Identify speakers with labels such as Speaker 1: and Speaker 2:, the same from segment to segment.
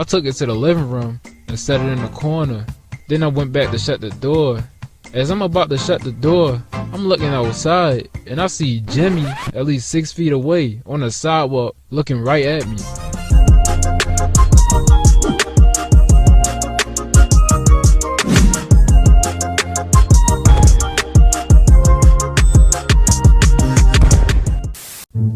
Speaker 1: I took it to the living room and set it in the corner. Then I went back to shut the door. As I'm about to shut the door, I'm looking outside and I see Jimmy at least 6 feet away on the sidewalk looking right at me.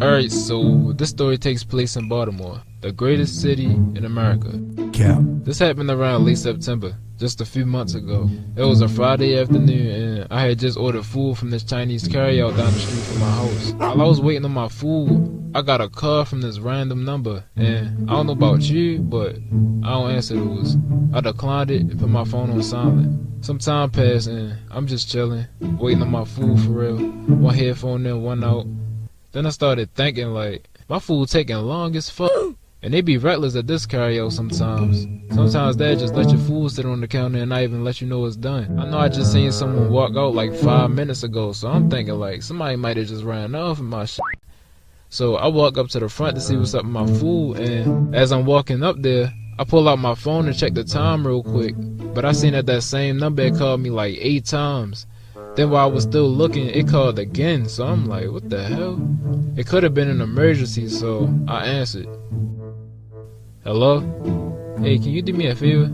Speaker 1: Alright, so this story takes place in Baltimore, the greatest city in America.
Speaker 2: Cap.
Speaker 1: This happened around late September, just a few months ago. It was a Friday afternoon and I had just ordered food from this Chinese carryout down the street from my house. While I was waiting on my food, I got a call from this random number, and I don't know about you, but I don't answer those. I declined it and put my phone on silent. Some time passed and I'm just chilling, waiting on my food for real. One headphone in, one out. Then I started thinking like, my food taking long as fuck. And they be reckless at this carryout sometimes. Sometimes they just let your food sit on the counter and not even let you know it's done. I know I just seen someone walk out like 5 minutes ago, so I'm thinking like, somebody might have just ran off with my shit. So I walk up to the front to see what's up with my food, and as I'm walking up there, I pull out my phone and check the time real quick. But I seen that same number had called me like 8 times. Then while I was still looking, it called again, so I'm like, what the hell? It could have been an emergency, so I answered. Hello? Hey, can you do me a favor?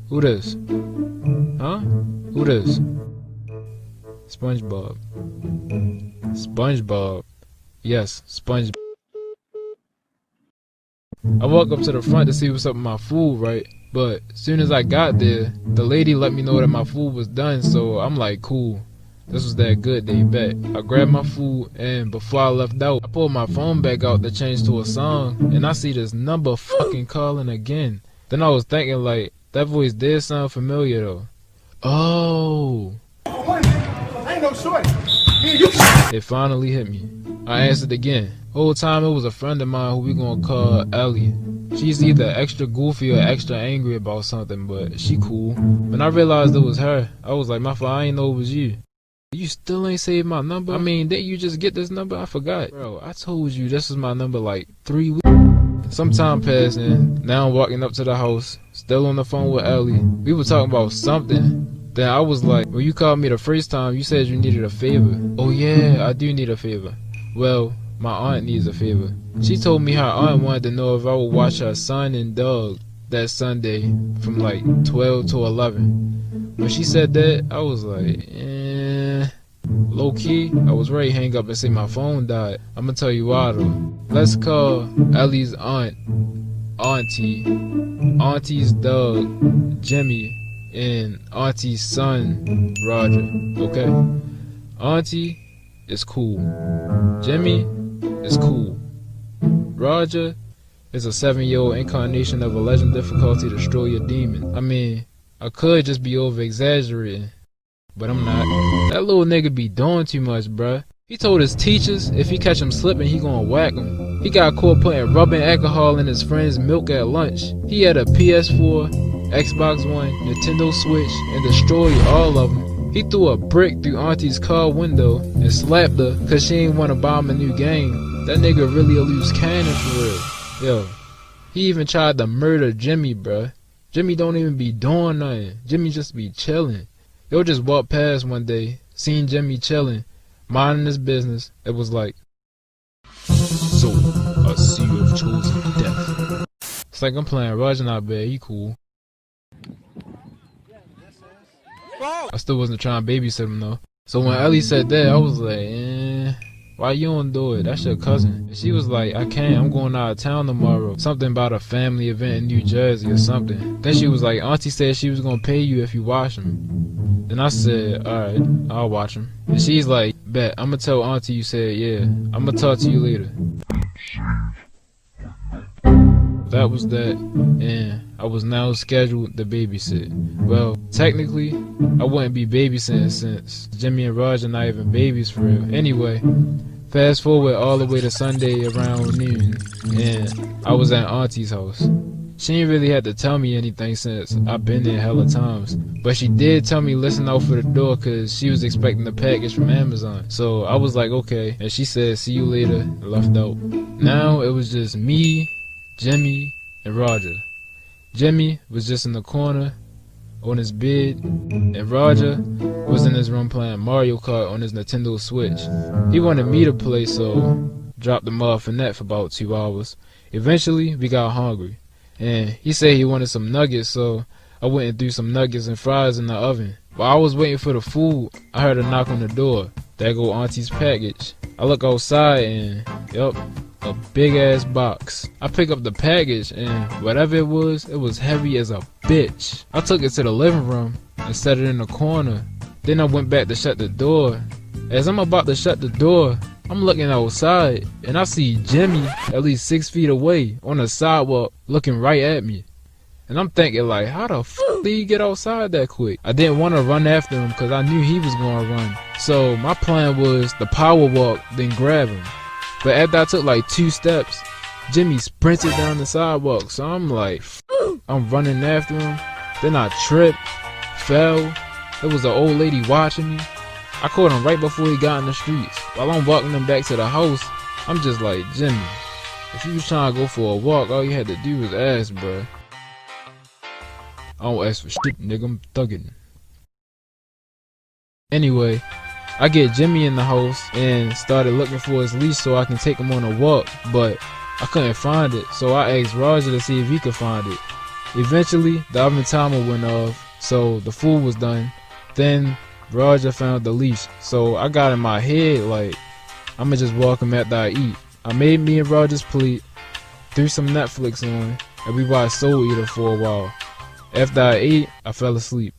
Speaker 1: Who this? Huh? Who this? SpongeBob. SpongeBob. Yes, SpongeBob. I walk up to the front to see what's up with my food, right? But as soon as I got there, the lady let me know that my food was done, so I'm like, cool. This was that good, they bet. I grabbed my food, and before I left out, I pulled my phone back out to change to a song, and I see this number fucking calling again. Then I was thinking like, that voice did sound familiar though. Oh.
Speaker 2: I ain't no shorty.
Speaker 1: It finally hit me. I answered again. Whole time it was a friend of mine who we gonna call Ellie. She's either extra goofy or extra angry about something, but she cool. When I realized it was her, I was like, my fault, I ain't know it was you. You still ain't saved my number? I mean, didn't you just get this number? I forgot. Bro, I told you this was my number like 3 weeks. Some time passed and now I'm walking up to the house, still on the phone with Ellie. We were talking about something. Then I was like, when you called me the first time, you said you needed a favor. Oh yeah, I do need a favor. Well, my aunt needs a favor. She told me her aunt wanted to know if I would watch her son and dog that Sunday from like 12 to 11. When she said that, I was like, low key, I was ready to hang up and say my phone died. I'm gonna tell you why though. Let's call Ellie's aunt, Auntie's dog, Jimmy, and Auntie's son, Roger, okay? Auntie is cool. Jimmy is cool. Roger is a 7-year-old incarnation of a legend difficulty to destroy your demon. I mean, I could just be over exaggerating, but I'm not. That little nigga be doing too much, bruh. He told his teachers if he catch him slipping, he gonna whack him. He got caught putting rubbing alcohol in his friend's milk at lunch. He had a PS4, Xbox One, Nintendo Switch, and destroyed all of them. He threw a brick through Auntie's car window and slapped her cause she ain't wanna buy him a new game. That nigga really a loose cannon for real. Yo, he even tried to murder Jimmy, bruh. Jimmy don't even be doing nothing. Jimmy just be chilling. Yo just walked past one day, seen Jimmy chilling, minding his business. It was like, so, I see you have chosen death. It's like I'm playing Roger not bad, he cool. I still wasn't trying to babysit him though. So when Ellie said that, I was like, why you don't do it? That's your cousin. And she was like, I can't, I'm going out of town tomorrow. Something about a family event in New Jersey or something. Then she was like, Auntie said she was gonna pay you if you wash him. Then I said, alright, I'll watch him. And she's like, bet, I'm gonna tell Auntie you said yeah. I'm gonna talk to you later. That was that, and I was now scheduled to babysit. Well, technically, I wouldn't be babysitting since Jimmy and Roger not even babies for real. Anyway, fast forward all the way to Sunday around noon, and I was at Auntie's house. She ain't really had to tell me anything since I've been there hella times. But she did tell me listen out for the door cause she was expecting a package from Amazon. So I was like, okay. And she said, see you later, and left out. Now it was just me, Jimmy, and Roger. Jimmy was just in the corner on his bed, and Roger was in his room playing Mario Kart on his Nintendo Switch. He wanted me to play, so dropped him off in that for about 2 hours. Eventually, we got hungry, and he said he wanted some nuggets, so I went and threw some nuggets and fries in the oven. While I was waiting for the food, I heard a knock on the door. There go Auntie's package. I look outside and, yup, a big ass box. I pick up the package and whatever it was heavy as a bitch. I took it to the living room and set it in the corner. Then I went back to shut the door. As I'm about to shut the door, I'm looking outside and I see Jimmy at least 6 feet away on the sidewalk looking right at me. And I'm thinking like, how the f*** did he get outside that quick? I didn't want to run after him because I knew he was going to run. So my plan was to power walk, then grab him. But after I took like 2 steps, Jimmy sprinted down the sidewalk. So I'm like, I'm running after him. Then I tripped, fell. There was an old lady watching me. I caught him right before he got in the streets. While I'm walking him back to the house, I'm just like, Jimmy, if you was trying to go for a walk, all you had to do was ask, bruh. I don't ask for shit, nigga, I'm thugging. Anyway, I get Jimmy in the house and started looking for his leash so I can take him on a walk, but I couldn't find it, so I asked Roger to see if he could find it. Eventually, the oven timer went off, so the food was done. Then Roger found the leash, so I got in my head like, I'ma just walk him after I eat. I made me and Roger's plate, threw some Netflix on, and we watched Soul Eater for a while. After I ate, I fell asleep.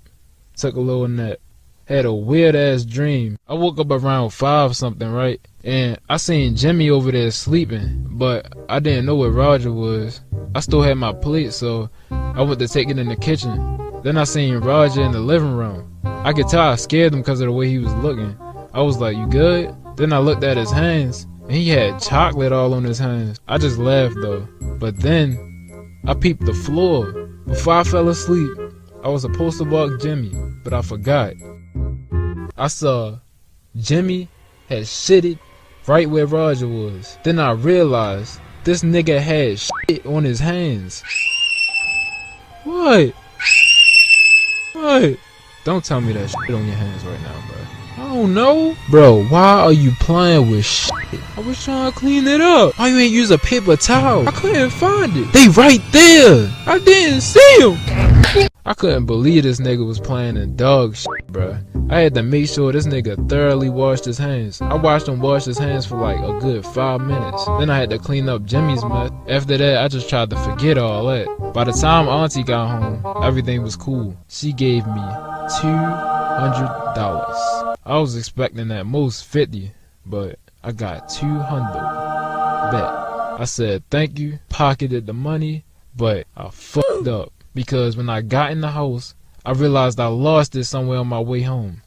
Speaker 1: Took a little nap. Had a weird ass dream. I woke up around 5 something, right? And I seen Jimmy over there sleeping, but I didn't know where Roger was. I still had my plate, so I went to take it in the kitchen. Then I seen Roger in the living room. I could tell I scared him because of the way he was looking. I was like, you good? Then I looked at his hands, and he had chocolate all on his hands. I just laughed though. But then, I peeped the floor. Before I fell asleep, I was supposed to walk Jimmy, but I forgot. I saw Jimmy had shitted right where Roger was. Then I realized this nigga had shit on his hands. What? What? Don't tell me that shit on your hands right now, bro. I don't know. Bro, why are you playing with shit? I was trying to clean it up. Why you ain't use a paper towel? I couldn't find it. They right there. I didn't see them. I couldn't believe this nigga was playing in dog shit, bro. I had to make sure this nigga thoroughly washed his hands. I watched him wash his hands for like a good 5 minutes. Then I had to clean up Jimmy's mess. After that, I just tried to forget all that. By the time Auntie got home, everything was cool. She gave me $200. I was expecting at most 50, but I got 200. Bet. I said thank you, pocketed the money, but I fucked up because when I got in the house, I realized I lost it somewhere on my way home.